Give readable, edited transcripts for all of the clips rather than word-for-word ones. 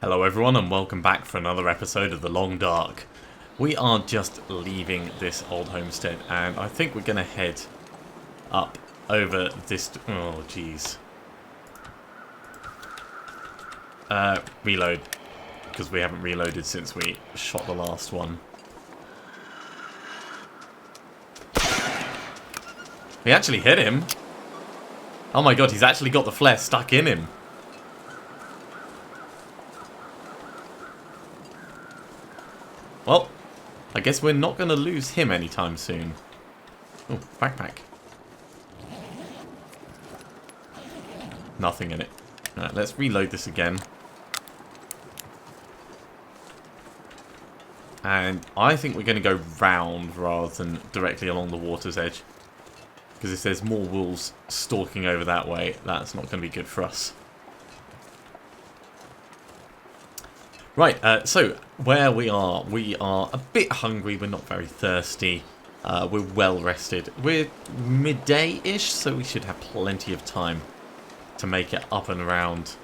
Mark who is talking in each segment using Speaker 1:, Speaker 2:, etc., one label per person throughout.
Speaker 1: Hello everyone and welcome back for another episode of The Long Dark. We are just leaving this old homestead and I think we're going to head up over this... Oh jeez. Reload. Because we haven't reloaded since we shot the last one. We actually hit him. Oh my god, he's actually got the flare stuck in him. Well, I guess we're not going to lose him anytime soon. Oh, backpack. Nothing in it. Alright, let's reload this again. And I think we're going to go round rather than directly along the water's edge. Because if there's more wolves stalking over that way, that's not going to be good for us. Right, so where we are a bit hungry, we're not very thirsty, we're well rested. We're midday-ish, so we should have plenty of time to make it up and around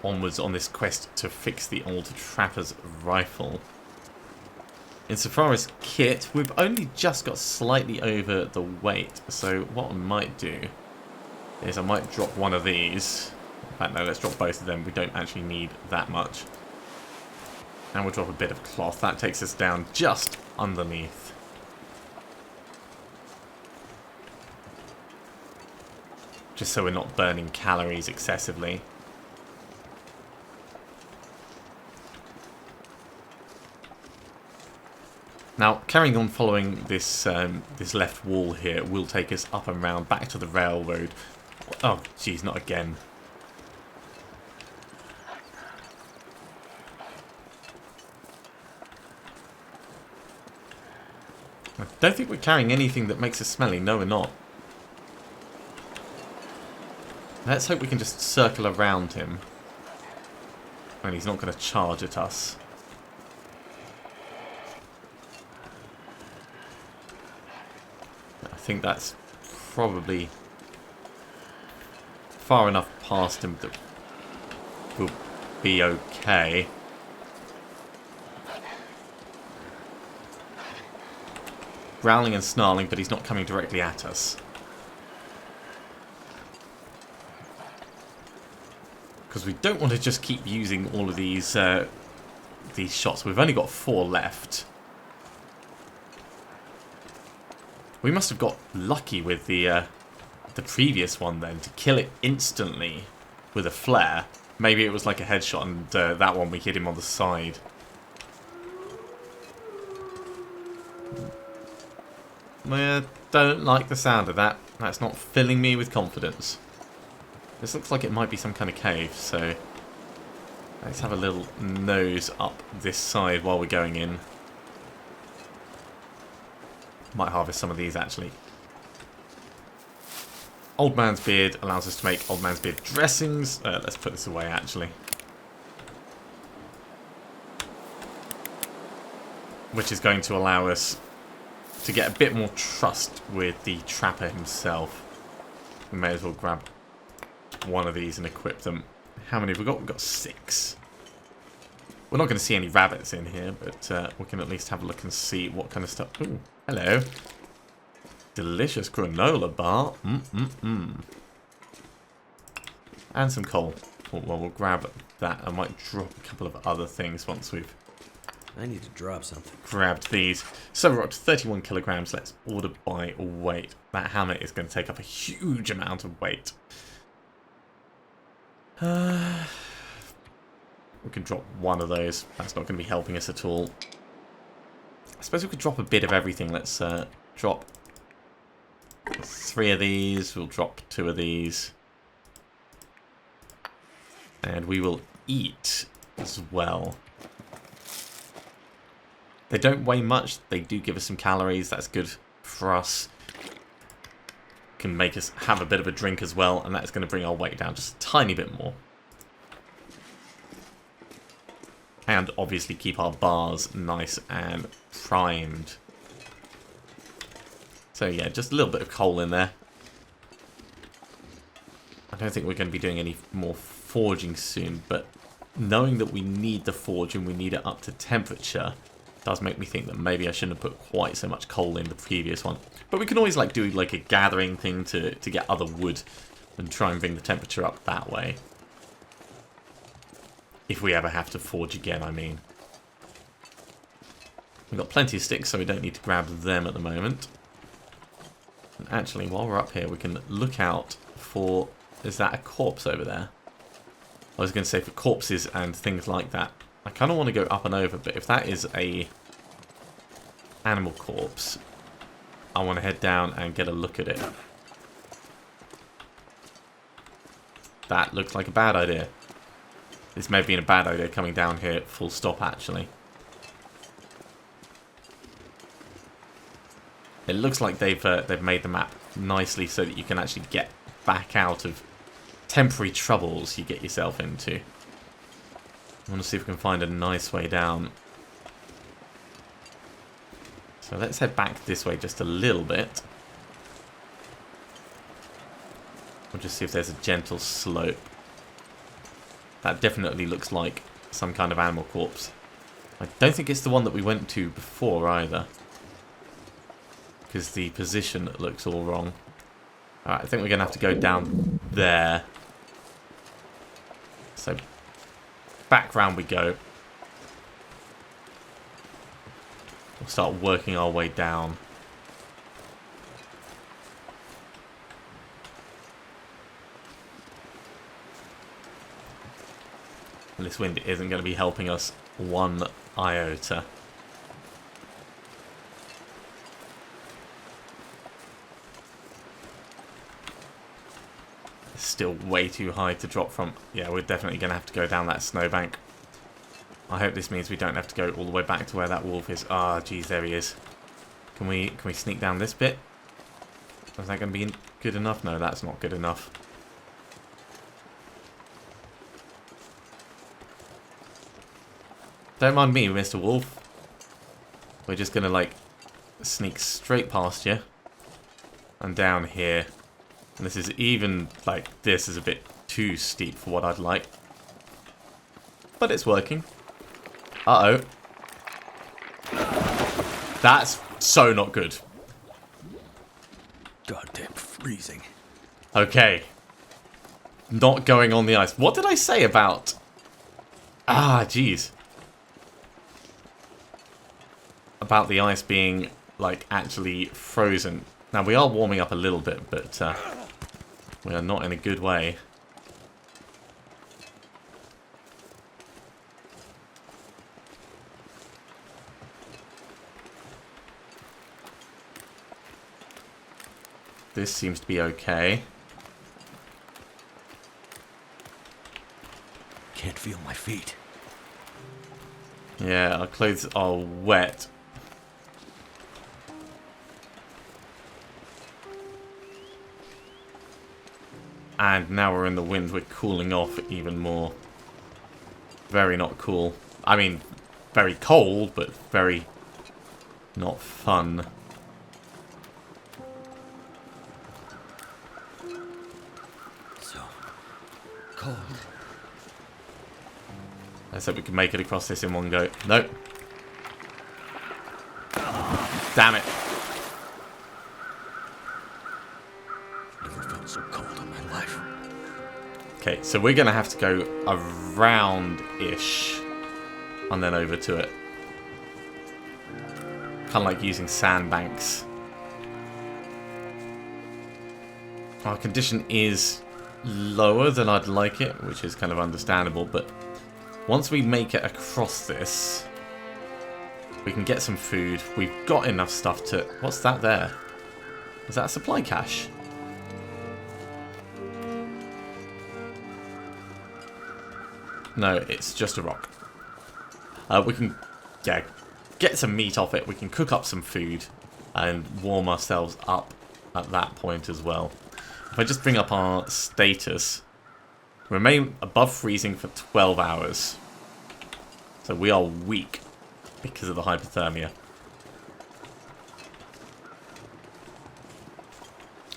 Speaker 1: onwards on this quest to fix the old trapper's rifle. Insofar as kit, we've only just got slightly over the weight, so what I might do is I might drop one of these. In fact, no, let's drop both of them. We don't actually need that much. And we'll drop a bit of cloth. That takes us down just underneath. Just so we're not burning calories excessively. Now, carrying on following this this left wall here will take us up and round back to the railroad. Oh, geez, not again. I don't think we're carrying anything that makes us smelly. No, we're not. Let's hope we can just circle around him. And he's not going to charge at us. I think that's probably far enough past him that we'll be okay. Growling and snarling, but he's not coming directly at us. Because we don't want to just keep using all of these shots. We've only got 4 left. We must have got lucky with the previous one then to kill it instantly with a flare. Maybe it was like a headshot, and that one we hit him on the side. I don't like the sound of that. That's not filling me with confidence. This looks like it might be some kind of cave, so let's have a little nose up this side while we're going in. Might harvest some of these, actually. Old Man's Beard allows us to make Old Man's Beard dressings. Let's put this away, actually. Which is going to allow us to get a bit more trust with the trapper himself. We may as well grab one of these and equip them. How many have we got? We've got 6. We're not going to see any rabbits in here, but we can at least have a look and see what kind of stuff. Ooh, hello. Delicious granola bar. And some coal. Well, we'll grab that. I might drop a couple of other things once we've
Speaker 2: I need to drop something.
Speaker 1: grabbed these. So we're up to 31 kilograms. Let's order by weight. That hammer is going to take up a huge amount of weight. We can drop one of those. That's not going to be helping us at all. I suppose we could drop a bit of everything. Let's drop 3 of these. We'll drop 2 of these. And we will eat as well. They don't weigh much. They do give us some calories. That's good for us. Can make us have a bit of a drink as well, and that's going to bring our weight down just a tiny bit more. And obviously keep our bars nice and primed. So yeah, just a little bit of coal in there. I don't think we're going to be doing any more forging soon, but knowing that we need the forge and we need it up to temperature does make me think that maybe I shouldn't have put quite so much coal in the previous one. But we can always like do like a gathering thing to get other wood and try and bring the temperature up that way. If we ever have to forge again, I mean. We've got plenty of sticks, so we don't need to grab them at the moment. And actually, while we're up here, we can look out for... Is that a corpse over there? I was going to say for corpses and things like that. I kind of want to go up and over, but if that is a animal corpse, I want to head down and get a look at it. That looks like a bad idea. This may have been a bad idea coming down here full stop, actually. It looks like they've made the map nicely so that you can actually get back out of temporary troubles you get yourself into. I want to see if we can find a nice way down. So let's head back this way just a little bit. We'll just see if there's a gentle slope. That definitely looks like some kind of animal corpse. I don't think it's the one that we went to before either, because the position looks all wrong. Alright, I think we're going to have to go down there. So, back round we go. We'll start working our way down. And this wind isn't going to be helping us one iota. It's still way too high to drop from. Yeah, we're definitely going to have to go down that snowbank. I hope this means we don't have to go all the way back to where that wolf is. Ah, geez, there he is. Can we sneak down this bit? Is that going to be good enough? No, that's not good enough. Don't mind me, Mr. Wolf. We're just going to, like, sneak straight past you. And down here. And this is even, like, this is a bit too steep for what I'd like. But it's working. Uh-oh. That's so not good.
Speaker 2: Goddamn freezing.
Speaker 1: Okay. Not going on the ice. What did I say about... Ah, jeez. About the ice being, like, actually frozen. Now, we are warming up a little bit, but we are not in a good way. This seems to be okay.
Speaker 2: Can't feel my feet.
Speaker 1: Yeah, our clothes are wet. And now we're in the wind, we're cooling off even more. Very not cool. I mean, very cold, but very not fun.
Speaker 2: So cold.
Speaker 1: I said we could make it across this in one go. Nope. Damn it.
Speaker 2: Never felt so cold in my life.
Speaker 1: Okay, so we're going to have to go around-ish and then over to it. Kind of like using sandbanks. Our condition is lower than I'd like it, which is kind of understandable, but once we make it across this, we can get some food. We've got enough stuff to... What's that there? Is that a supply cache? No, it's just a rock. We can, yeah, get some meat off it. We can cook up some food and warm ourselves up at that point as well. If I just bring up our status, remain above freezing for 12 hours. So we are weak because of the hypothermia.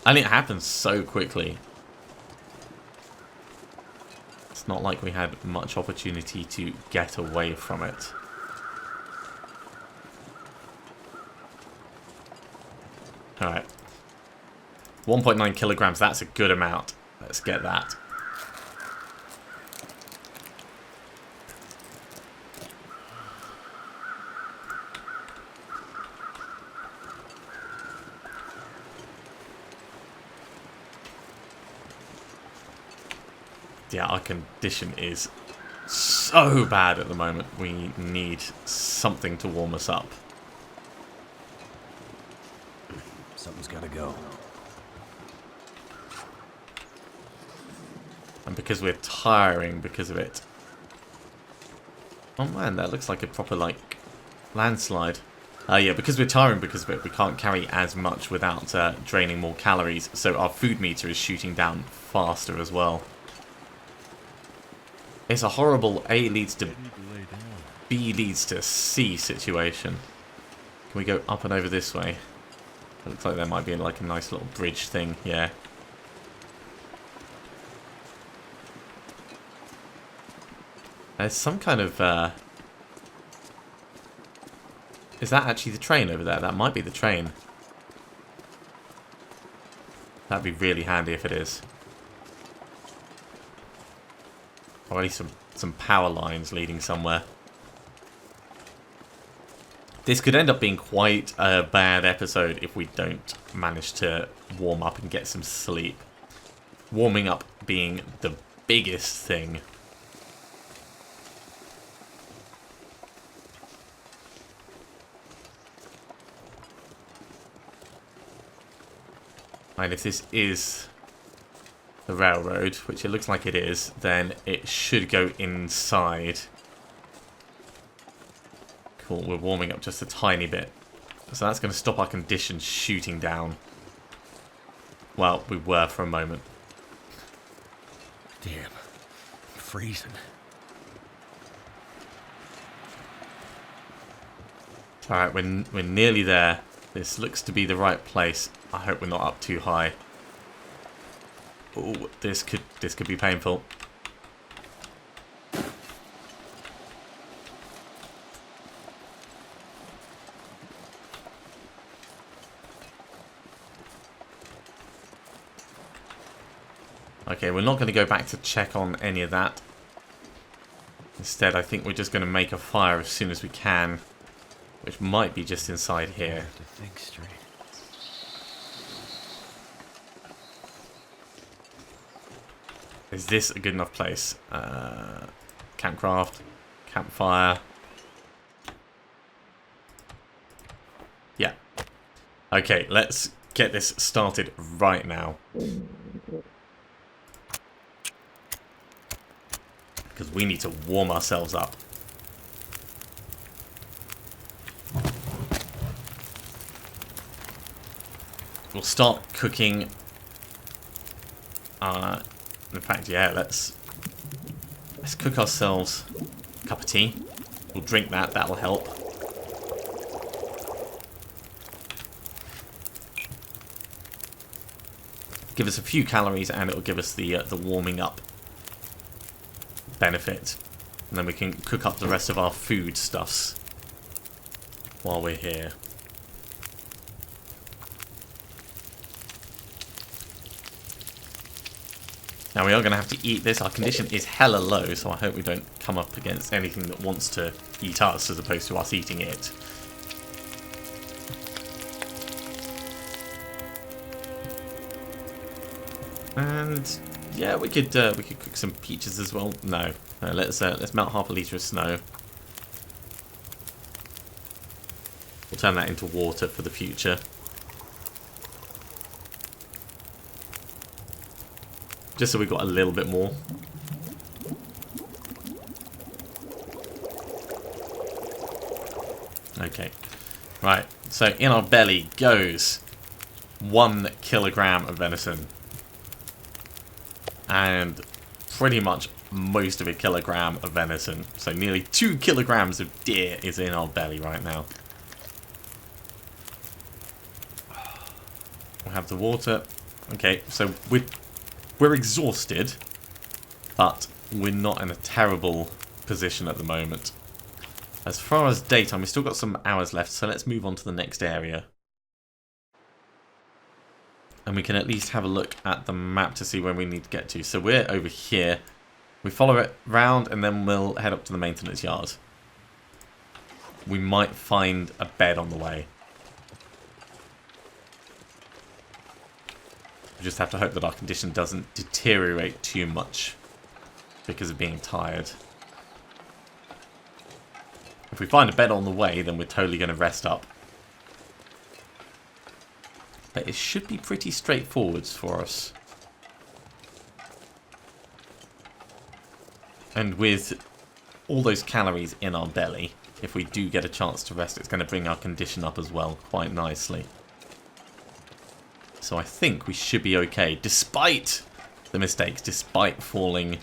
Speaker 1: And it happens so quickly. It's not like we had much opportunity to get away from it. Alright. 1.9 kilograms, that's a good amount. Let's get that. Yeah, our condition is so bad at the moment. We need something to warm us up.
Speaker 2: Something's gotta go.
Speaker 1: And because we're tiring because of it. Oh man, that looks like a proper, like, landslide. Yeah, because we're tiring because of it, we can't carry as much without draining more calories. So our food meter is shooting down faster as well. It's a horrible A leads to B leads to C situation. Can we go up and over this way? It looks like there might be like a nice little bridge thing, yeah. There's some kind of... Is that actually the train over there? That might be the train. That'd be really handy if it is. Or at least some power lines leading somewhere. This could end up being quite a bad episode if we don't manage to warm up and get some sleep. Warming up being the biggest thing. And if this is the railroad, which it looks like it is, then it should go inside. Cool, we're warming up just a tiny bit. So that's going to stop our conditions shooting down. Well, we were for a moment.
Speaker 2: Damn. I'm freezing.
Speaker 1: Alright, we're nearly there. This looks to be the right place. I hope we're not up too high. Oh, this could be painful. Okay, we're not going to go back to check on any of that. Instead, I think we're just going to make a fire as soon as we can, which might be just inside here.
Speaker 2: I have to think straight.
Speaker 1: Is this a good enough place? Campcraft, campfire. Yeah. Okay, let's get this started right now. Because we need to warm ourselves up. We'll start cooking. In fact, yeah, let's cook ourselves a cup of tea. We'll drink that, that'll help. Give us a few calories and it'll give us the warming up benefit. And then we can cook up the rest of our foodstuffs while we're here. Now we are going to have to eat this. Our condition is hella low, so I hope we don't come up against anything that wants to eat us as opposed to us eating it. And yeah, we could cook some peaches as well. No, let's melt half a litre of snow. We'll turn that into water for the future. Just so we've got a little bit more. Okay. Right. So in our belly goes 1 kilogram of venison. And pretty much most of a kilogram of venison. So nearly 2 kilograms of deer is in our belly right now. We'll have the water. Okay, so we're exhausted, but we're not in a terrible position at the moment. As far as daytime, we've still got some hours left, so let's move on to the next area. And we can at least have a look at the map to see where we need to get to. So we're over here. We follow it round and then we'll head up to the maintenance yard. We might find a bed on the way. We just have to hope that our condition doesn't deteriorate too much because of being tired. If we find a bed on the way, then we're totally going to rest up. But it should be pretty straightforward for us. And with all those calories in our belly, if we do get a chance to rest, it's going to bring our condition up as well quite nicely. So I think we should be okay, despite the mistakes, despite falling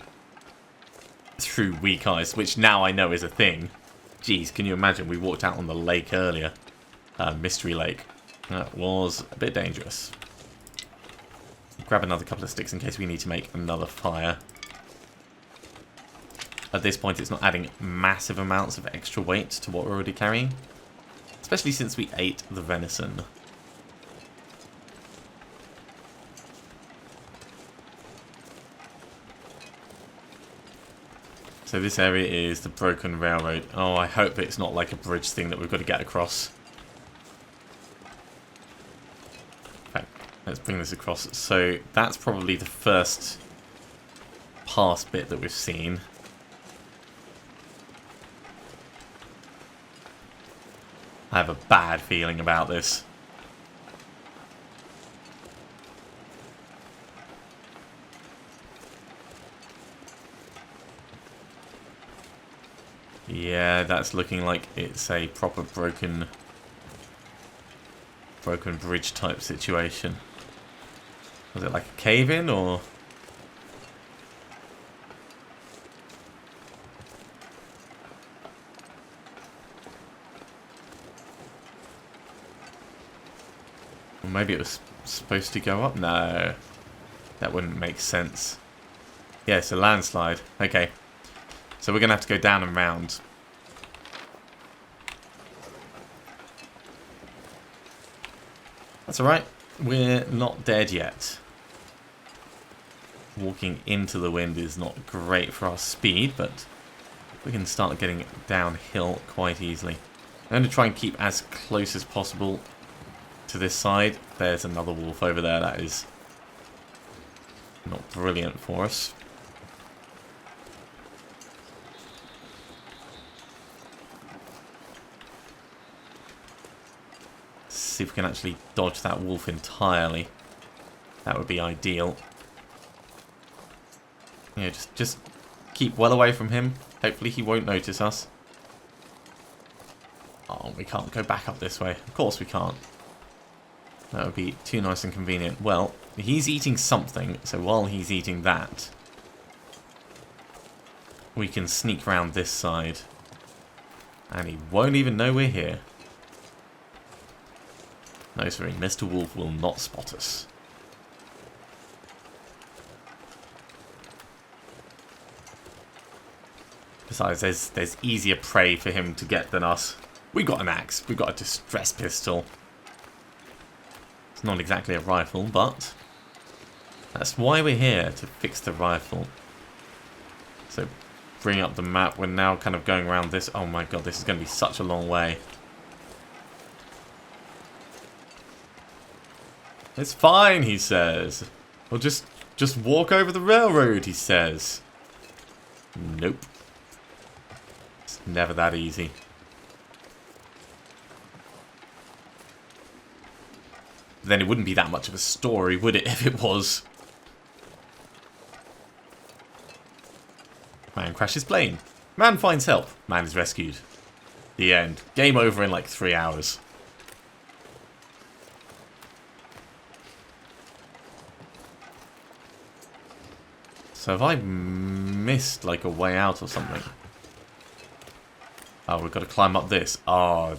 Speaker 1: through weak ice, which now I know is a thing. Jeez, can you imagine? We walked out on the lake earlier. Mystery Lake. That was a bit dangerous. Grab another couple of sticks in case we need to make another fire. At this point, it's not adding massive amounts of extra weight to what we're already carrying. Especially since we ate the venison. So this area is the broken railroad. Oh, I hope it's not like a bridge thing that we've got to get across. Okay, let's bring this across. So that's probably the first pass bit that we've seen. I have a bad feeling about this. Yeah, that's looking like it's a proper broken bridge type situation. Was it like a cave-in or? Or maybe it was supposed to go up? No, that wouldn't make sense. Yeah, it's a landslide. Okay. So we're going to have to go down and round. That's alright. We're not dead yet. Walking into the wind is not great for our speed, but we can start getting downhill quite easily. I'm going to try and keep as close as possible to this side. There's another wolf over there. That is not brilliant for us. See if we can actually dodge that wolf entirely. That would be ideal. Yeah, just keep well away from him. Hopefully he won't notice us. Oh, we can't go back up this way. Of course we can't. That would be too nice and convenient. Well, he's eating something, so while he's eating that, we can sneak round this side. And he won't even know we're here. No, sorry, Mr. Wolf will not spot us. Besides, there's easier prey for him to get than us. We've got an axe. We've got a distress pistol. It's not exactly a rifle, but that's why we're here, to fix the rifle. So, bring up the map. We're now kind of going around this. Oh my god, this is going to be such a long way. It's fine, he says. We'll just walk over the railroad, he says. Nope. It's never that easy. Then it wouldn't be that much of a story, would it, if it was? Man crashes plane. Man finds help. Man is rescued. The end. Game over in like 3 hours. So have I missed like a way out or something? Oh, we've got to climb up this. Oh.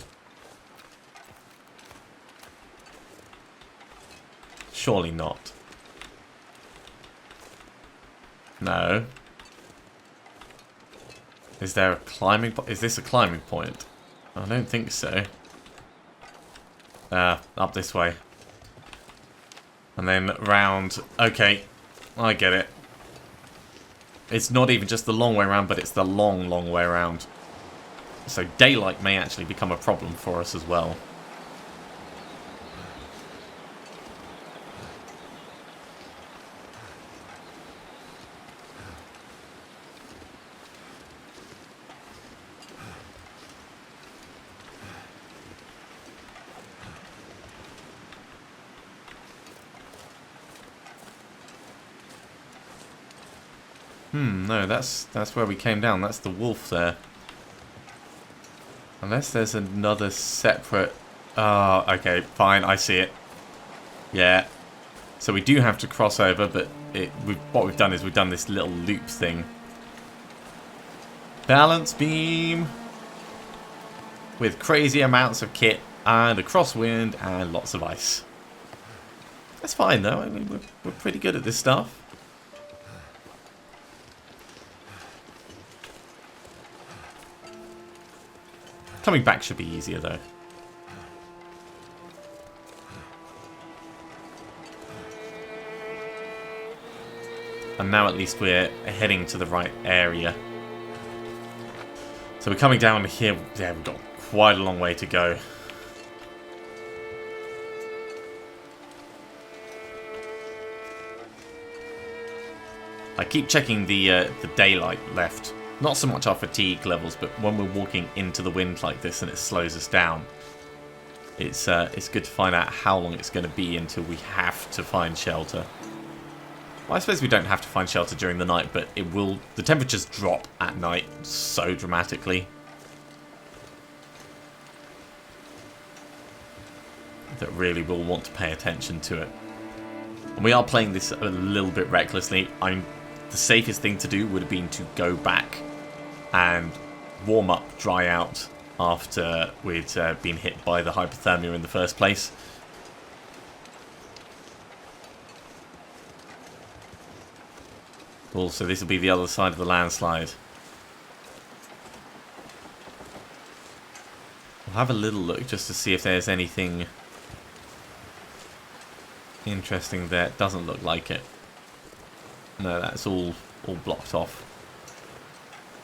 Speaker 1: Surely not. No. Is there a climbing point? Is this a climbing point? I don't think so. Up this way. And then round. Okay, I get it. It's not even just the long way around, but it's the long, long way around. So daylight may actually become a problem for us as well. No, that's where we came down. That's the wolf there. Unless there's another separate... okay, fine, I see it. Yeah. So we do have to cross over, but what we've done is we've done this little loop thing. Balance beam! With crazy amounts of kit, and a crosswind, and lots of ice. That's fine, though. I mean, we're pretty good at this stuff. Coming back should be easier, though. And now at least we're heading to the right area. So we're coming down here. Yeah, we've got quite a long way to go. I keep checking the daylight left. Not so much our fatigue levels, but when we're walking into the wind like this and it slows us down, it's good to find out how long it's going to be until we have to find shelter. Well, I suppose we don't have to find shelter during the night, but it will. The temperatures drop at night so dramatically that really we'll want to pay attention to it. And we are playing this a little bit recklessly. The safest thing to do would have been to go back and warm up, dry out after we'd been hit by the hypothermia in the first place. Cool, so this will be the other side of the landslide. We'll have a little look just to see if there's anything interesting there. It doesn't look like it. No, that's all blocked off.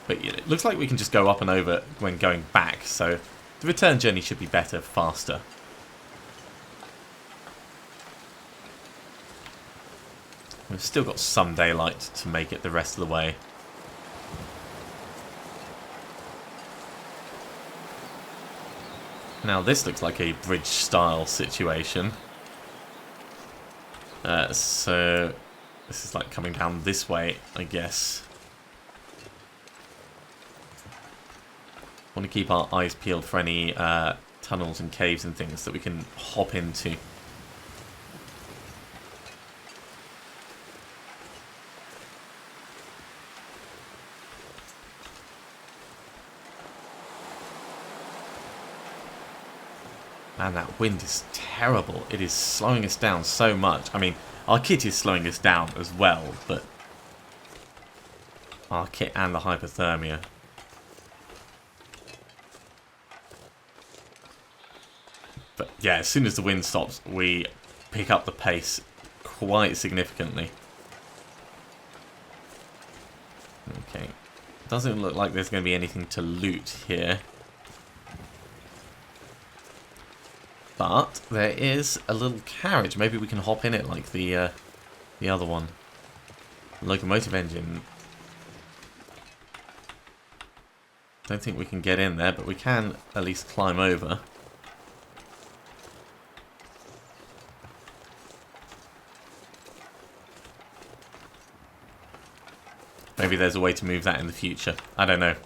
Speaker 1: But it looks like we can just go up and over when going back, so the return journey should be better, faster. We've still got some daylight to make it the rest of the way. Now this looks like a bridge style situation. So this is like coming down this way, I guess. Want to keep our eyes peeled for any tunnels and caves and things that we can hop into. And that wind is terrible. It is slowing us down so much. I mean, our kit is slowing us down as well, but our kit and the hypothermia. But yeah, as soon as the wind stops, we pick up the pace quite significantly. Okay. Doesn't look like there's going to be anything to loot here. But there is a little carriage. Maybe we can hop in it like the other one. Locomotive engine. Don't think we can get in there, but we can at least climb over. Maybe there's a way to move that in the future. I don't know.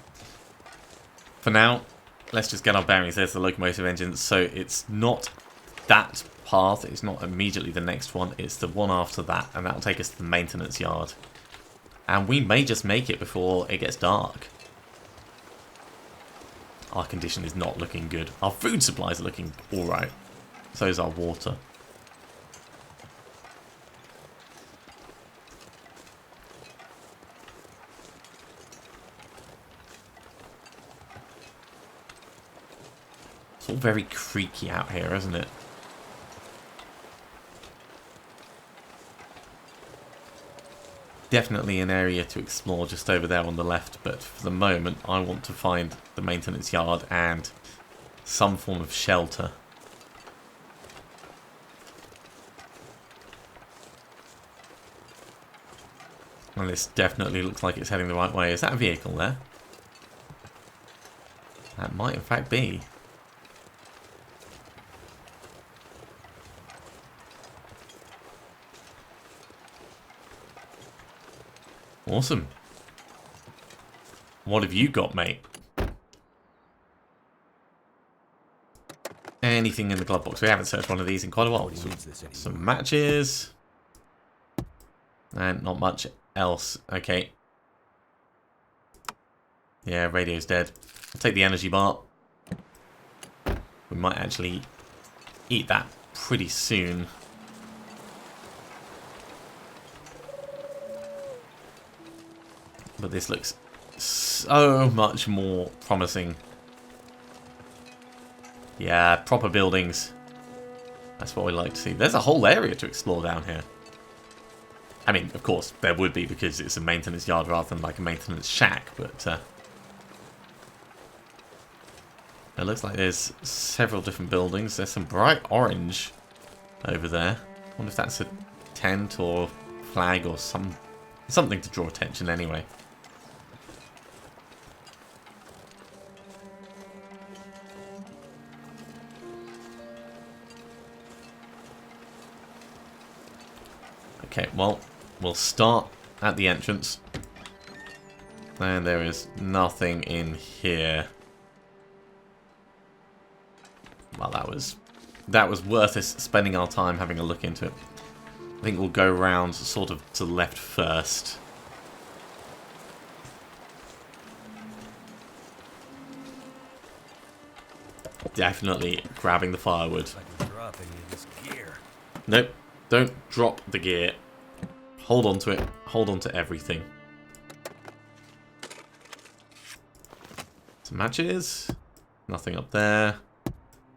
Speaker 1: For now, let's just get our bearings. There's the locomotive engine. So it's not that path. It's not immediately the next one. It's the one after that. And that'll take us to the maintenance yard. And we may just make it before it gets dark. Our condition is not looking good. Our food supplies are looking alright. So is our water. It's all very creaky out here, isn't it? Definitely an area to explore just over there on the left, but for the moment I want to find the maintenance yard and some form of shelter. And this definitely looks like it's heading the right way. Is that a vehicle there? That might in fact be. Awesome. What have you got, mate? Anything in the glove box? We haven't searched one of these in quite a while. Some matches. And not much else. Okay. Yeah, radio's dead. I'll take the energy bar. We might actually eat that pretty soon. But this looks so much more promising. Yeah, proper buildings. That's what we like to see. There's a whole area to explore down here. I mean, of course, there would be because it's a maintenance yard rather than like a maintenance shack, but it looks like there's several different buildings. There's some bright orange over there. I wonder if that's a tent or flag or something to draw attention anyway. Okay, well, we'll start at the entrance. And there is nothing in here. Well, that was worth us spending our time having a look into it. I think we'll go round sort of to the left first. Definitely grabbing the firewood. Nope, don't drop the gear. Hold on to it. Hold on to everything. Some matches. Nothing up there.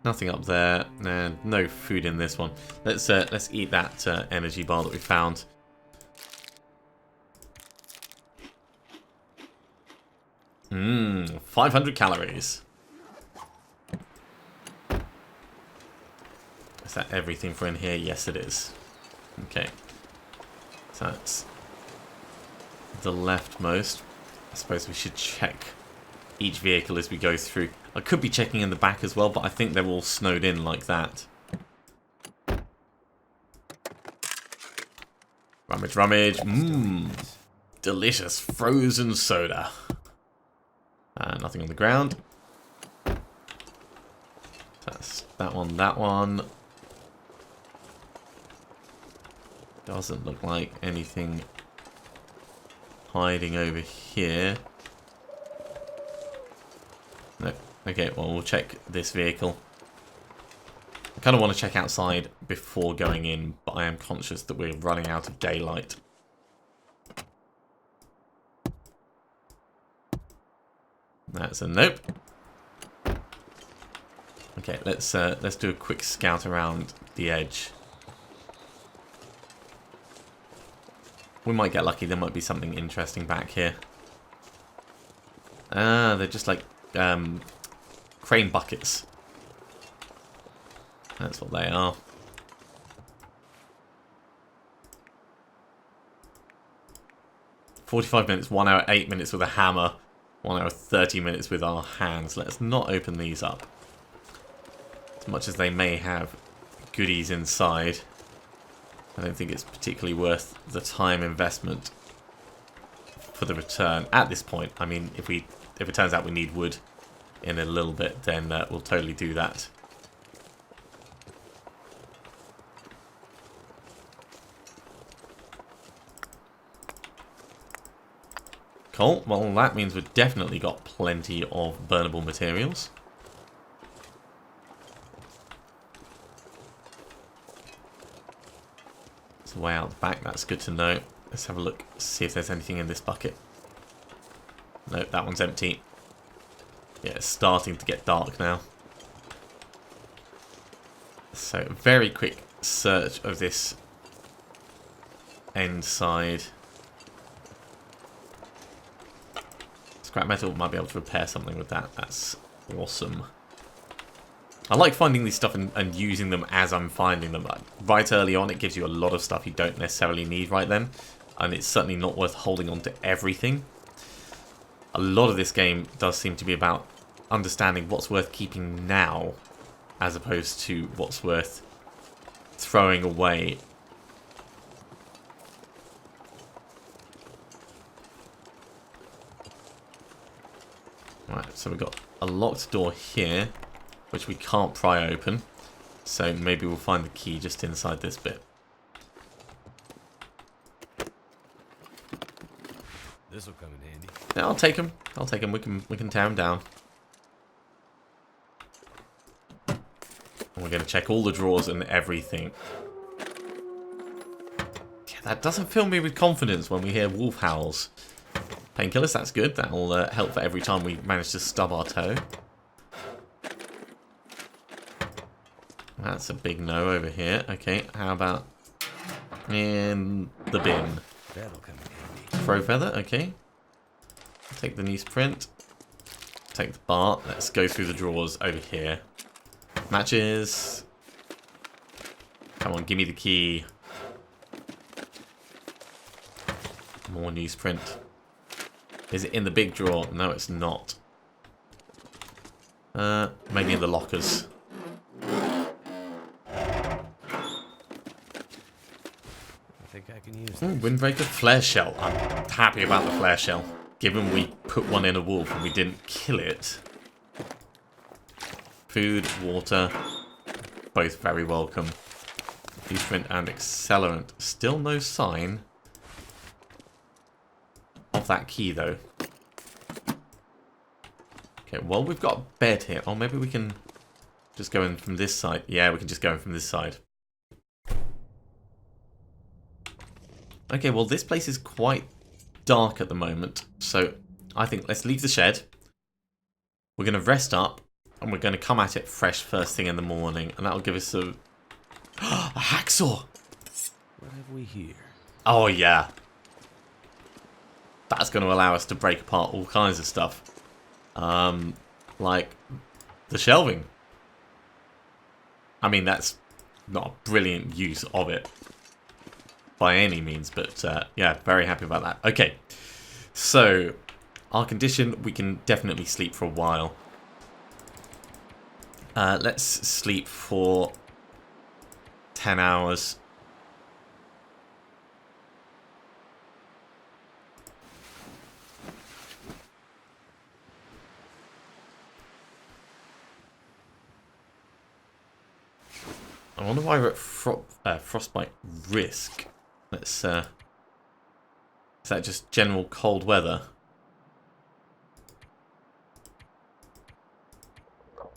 Speaker 1: Nothing up there. And no food in this one. Let's eat that energy bar that we found. Mmm, 500 calories. Is that everything for in here? Yes, it is. Okay. So that's the leftmost. I suppose we should check each vehicle as we go through. I could be checking in the back as well, but I think they're all snowed in like that. Rummage, rummage. Mmm. Delicious frozen soda. Nothing on the ground. That's that one, that one. Doesn't look like anything hiding over here. No. Okay, well, we'll check this vehicle. I kind of want to check outside before going in, but I am conscious that we're running out of daylight. That's a nope. Okay, let's do a quick scout around the edge. We might get lucky. There might be something interesting back here. Ah, they're just like crane buckets. That's what they are. "45 minutes, 1 hour, 8 minutes with a hammer, 1 hour, 30 minutes with our hands." Let's not open these up. As much as they may have goodies inside, I don't think it's particularly worth the time investment for the return at this point. I mean, if it turns out we need wood in a little bit, then we'll totally do that. Cool. Well, that means we've definitely got plenty of burnable materials. It's way out the back, that's good to know. Let's have a look, see if there's anything in this bucket. Nope, that one's empty. Yeah, it's starting to get dark now. So, very quick search of this end side. Scrap metal, might be able to repair something with that. That's awesome. I like finding these stuff and using them as I'm finding them. Like, right early on, it gives you a lot of stuff you don't necessarily need right then. And it's certainly not worth holding on to everything. A lot of this game does seem to be about understanding what's worth keeping now, as opposed to what's worth throwing away. Right, so we've got a locked door here, which we can't pry open. So maybe we'll find the key just inside this bit.
Speaker 2: This'll come in handy.
Speaker 1: Yeah, I'll take him. I'll take him. We can tear him down. And we're going to check all the drawers and everything. Yeah, that doesn't fill me with confidence when we hear wolf howls. Painkillers, that's good. That'll help for every time we manage to stub our toe. That's a big no over here. Okay, how about in the bin?
Speaker 2: That'll come in handy.
Speaker 1: Throw feather, okay. Take the newsprint. Take the bar. Let's go through the drawers over here. Matches. Come on, give me the key. More newsprint. Is it in the big drawer? No, it's not. Maybe in the lockers.
Speaker 2: I think I can use this.
Speaker 1: Windbreaker flare shell. I'm happy about the flare shell. Given we put one in a wolf and we didn't kill it. Food, water, both very welcome. Newsprint and accelerant. Still no sign of that key though. Okay, well we've got a bed here. Oh, maybe we can just go in from this side. Yeah, we can just go in from this side. Okay, well this place is quite dark at the moment, so I think let's leave the shed. We're going to rest up, and we're going to come at it fresh first thing in the morning, and that'll give us a hacksaw.
Speaker 2: What have we here?
Speaker 1: Oh yeah, that's going to allow us to break apart all kinds of stuff, like the shelving. I mean, that's not a brilliant use of it by any means, but yeah, very happy about that. Okay, so our condition, we can definitely sleep for a while. Let's sleep for 10 hours. I wonder why we're at frostbite risk. Let's, is that just general cold weather?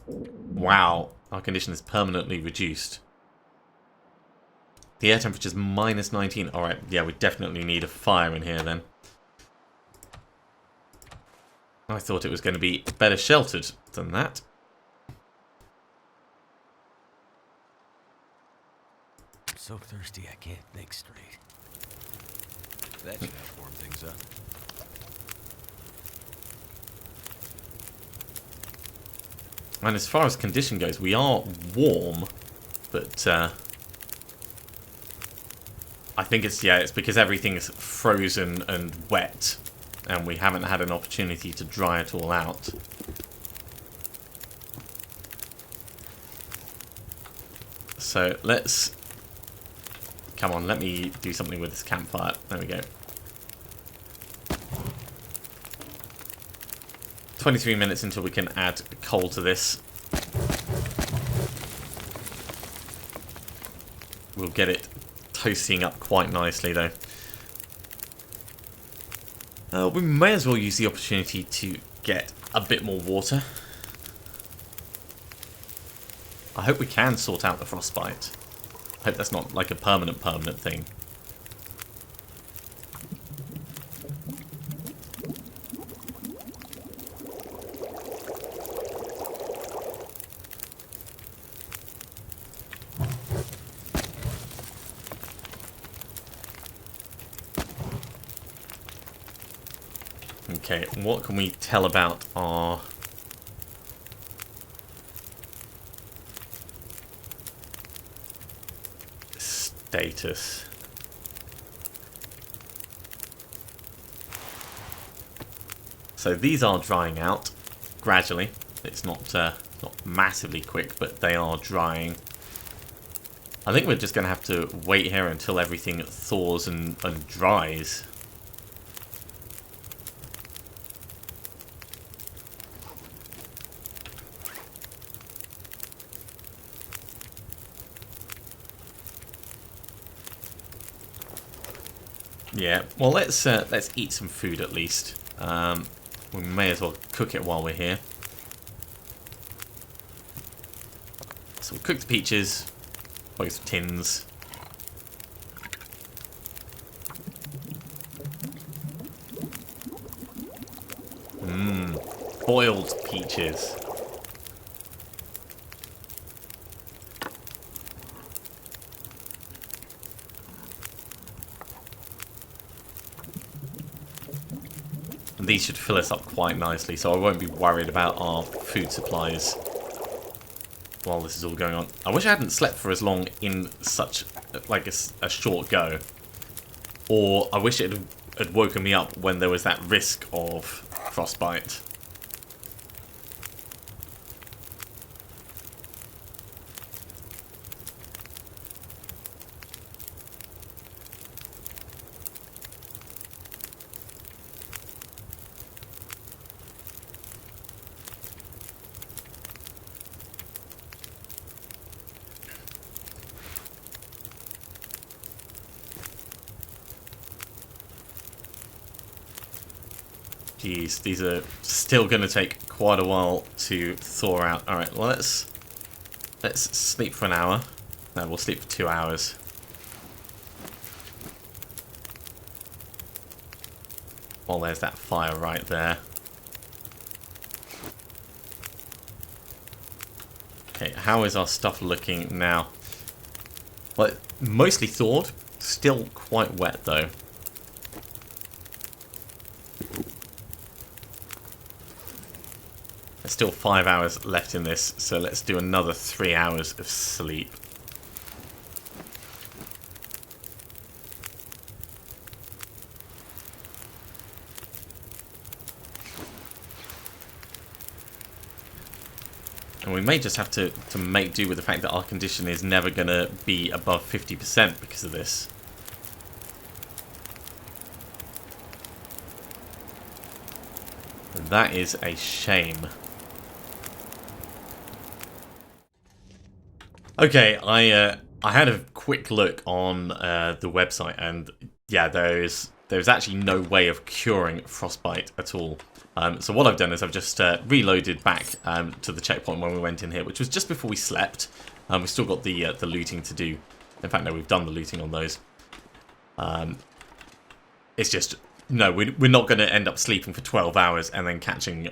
Speaker 1: Wow, our condition is permanently reduced. The air temperature is minus 19. Alright, yeah, we definitely need a fire in here then. I thought it was going to be better sheltered than that.
Speaker 2: I'm so thirsty I can't think straight. That should help warm things up.
Speaker 1: And as far as condition goes, we are warm, but I think it's because everything is frozen and wet, and we haven't had an opportunity to dry it all out. So let's... Come on, let me do something with this campfire. There we go. 23 minutes until we can add coal to this. We'll get it toasting up quite nicely though. We may as well use the opportunity to get a bit more water. I hope we can sort out the frostbite. I hope that's not like a permanent thing. Okay, what can we tell about our status? So these are drying out gradually. It's not massively quick, but they are drying. I think we're just going to have to wait here until everything thaws and dries. Yeah, well, let's eat some food at least. We may as well cook it while we're here. So we'll cook the peaches, both tins. Boiled peaches. And these should fill us up quite nicely, so I won't be worried about our food supplies while this is all going on. I wish I hadn't slept for as long in such like a short go. Or I wish it had woken me up when there was that risk of frostbite. Jeez, these are still going to take quite a while to thaw out. Alright, well let's sleep for an hour. No, we'll sleep for 2 hours. Well, there's that fire right there. Okay, how is our stuff looking now? Well, mostly thawed. Still quite wet though. There's still 5 hours left in this, so let's do another 3 hours of sleep. And we may just have to make do with the fact that our condition is never going to be above 50% because of this. And that is a shame. Okay, I had a quick look on the website, and yeah, there's actually no way of curing frostbite at all. So what I've done is I've just reloaded back to the checkpoint when we went in here, which was just before we slept. We've still got the looting to do. In fact, no, we've done the looting on those. It's just, no, we're not going to end up sleeping for 12 hours and then catching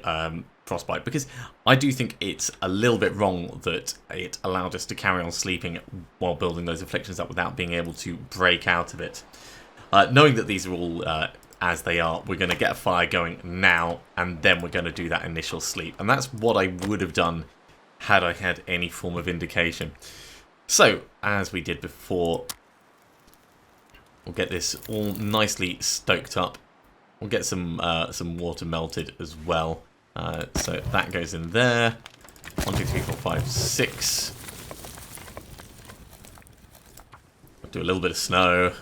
Speaker 1: frostbite, because I do think it's a little bit wrong that it allowed us to carry on sleeping while building those afflictions up without being able to break out of it. Knowing that these are all as they are, we're going to get a fire going now, and then we're going to do that initial sleep. And that's what I would have done had I had any form of indication. So, as we did before, we'll get this all nicely stoked up. We'll get some water melted as well. So that goes in there. 1, 2, 3, 4, 5, 6. We'll do a little bit of snow.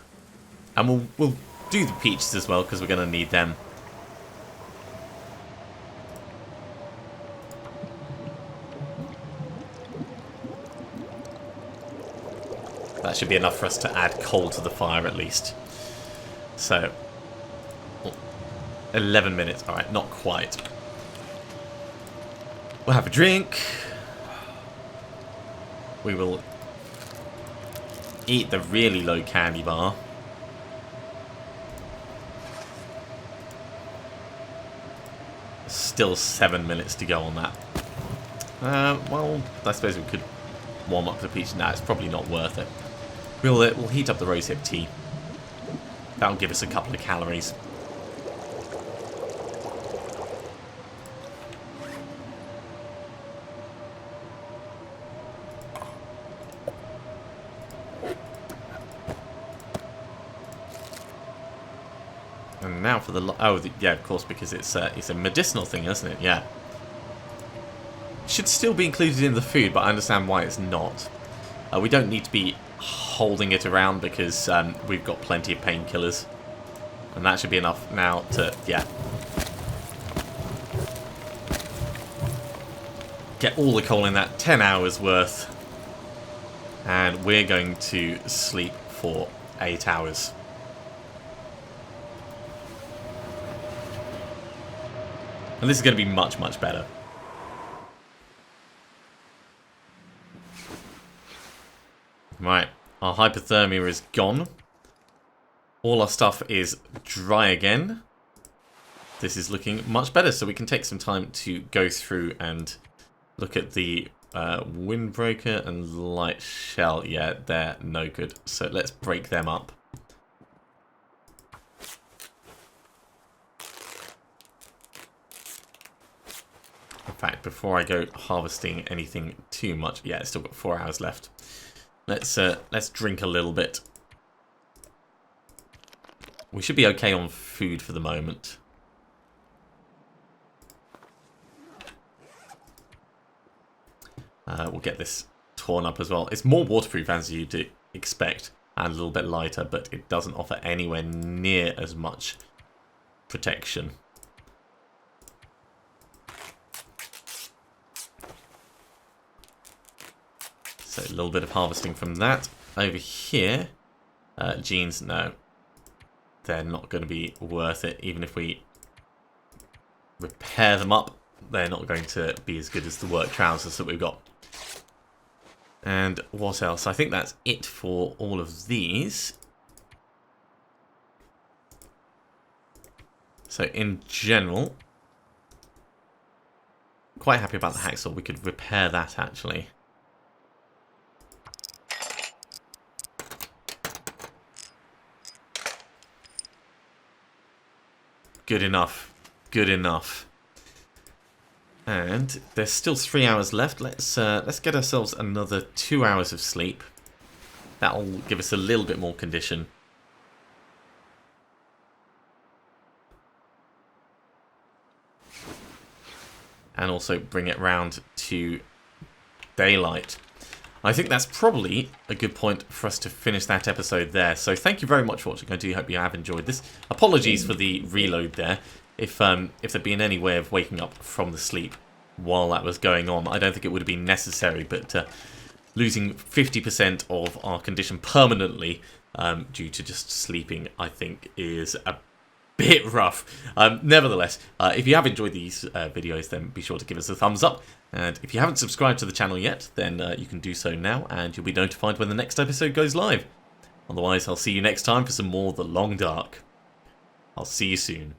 Speaker 1: And we'll do the peaches as well, because we're going to need them. That should be enough for us to add coal to the fire at least. So, 11 minutes. Alright, not quite. We'll have a drink. We will eat the really low candy bar. Still 7 minutes to go on that. Well, I suppose we could warm up the peach. Nah, it's probably not worth it. We'll heat up the rosehip tea. That'll give us a couple of calories. out for the... Oh, yeah, of course, because it's a medicinal thing, isn't it? Yeah. Should still be included in the food, but I understand why it's not. We don't need to be holding it around because we've got plenty of painkillers. And that should be enough now to, yeah. Get all the coal in that, 10 hours worth. And we're going to sleep for 8 hours. And this is going to be much, much better. Right, our hypothermia is gone. All our stuff is dry again. This is looking much better, so we can take some time to go through and look at the windbreaker and light shell. Yeah, they're no good. So let's break them up. In fact, before I go harvesting anything too much, yeah, it's still got 4 hours left. Let's drink a little bit. We should be okay on food for the moment. We'll get this torn up as well. It's more waterproof as you'd expect, and a little bit lighter, but it doesn't offer anywhere near as much protection. So a little bit of harvesting from that. Over here, jeans, no. They're not going to be worth it. Even if we repair them up, they're not going to be as good as the work trousers that we've got. And what else? I think that's it for all of these. So in general, quite happy about the hacksaw. We could repair that actually. Good enough. Good enough. And there's still 3 hours left. Let's get ourselves another 2 hours of sleep. That'll give us a little bit more condition. And also bring it round to daylight. I think that's probably a good point for us to finish that episode there. So thank you very much for watching. I do hope you have enjoyed this. Apologies for the reload there. If there'd been any way of waking up from the sleep while that was going on, I don't think it would have been necessary. But losing 50% of our condition permanently due to just sleeping, I think, is a bit rough. Nevertheless, if you have enjoyed these videos, then be sure to give us a thumbs up. And if you haven't subscribed to the channel yet, then you can do so now, and you'll be notified when the next episode goes live. Otherwise, I'll see you next time for some more The Long Dark. I'll see you soon.